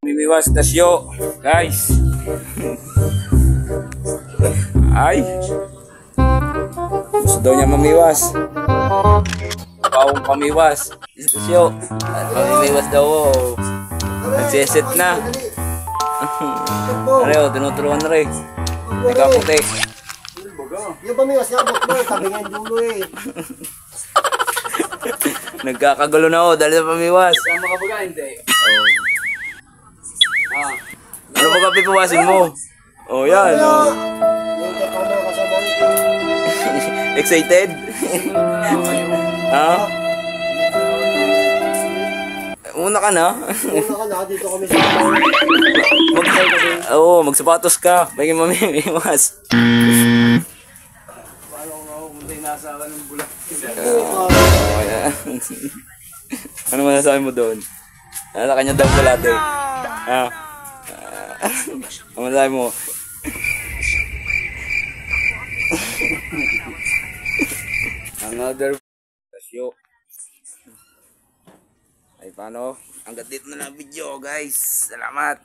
Mimiwas na siyo, guys. Ay. Gusto daw niya mamiwas. Bawang pamiwas. Siyo. Pamimiwas daw. Nagsiset na. Ano, tinuturuan na rin. Nagkaputi. Yung pamiwas nga, buklo, sabi nga yung dulo eh. Nagkakagulo na ako dahil sa pamiwas. Saan makabaga, hindi? Ano ba pipawasin mo? Oh, yan. Oh. Yung kapano kasama rin. Excited? Ha? Una ka na? Una ka na, dito kami sa Oo, magsapatos ka. May mamimiwas. Paano ko ako kung tayo nasa ka ng bulan? Ano masasabi mo doon? Nasa kanya daw bulate. Ha? Ano masasabi mo? Another kasyo. Ay paano? Hanggat dito na lang video guys. Salamat.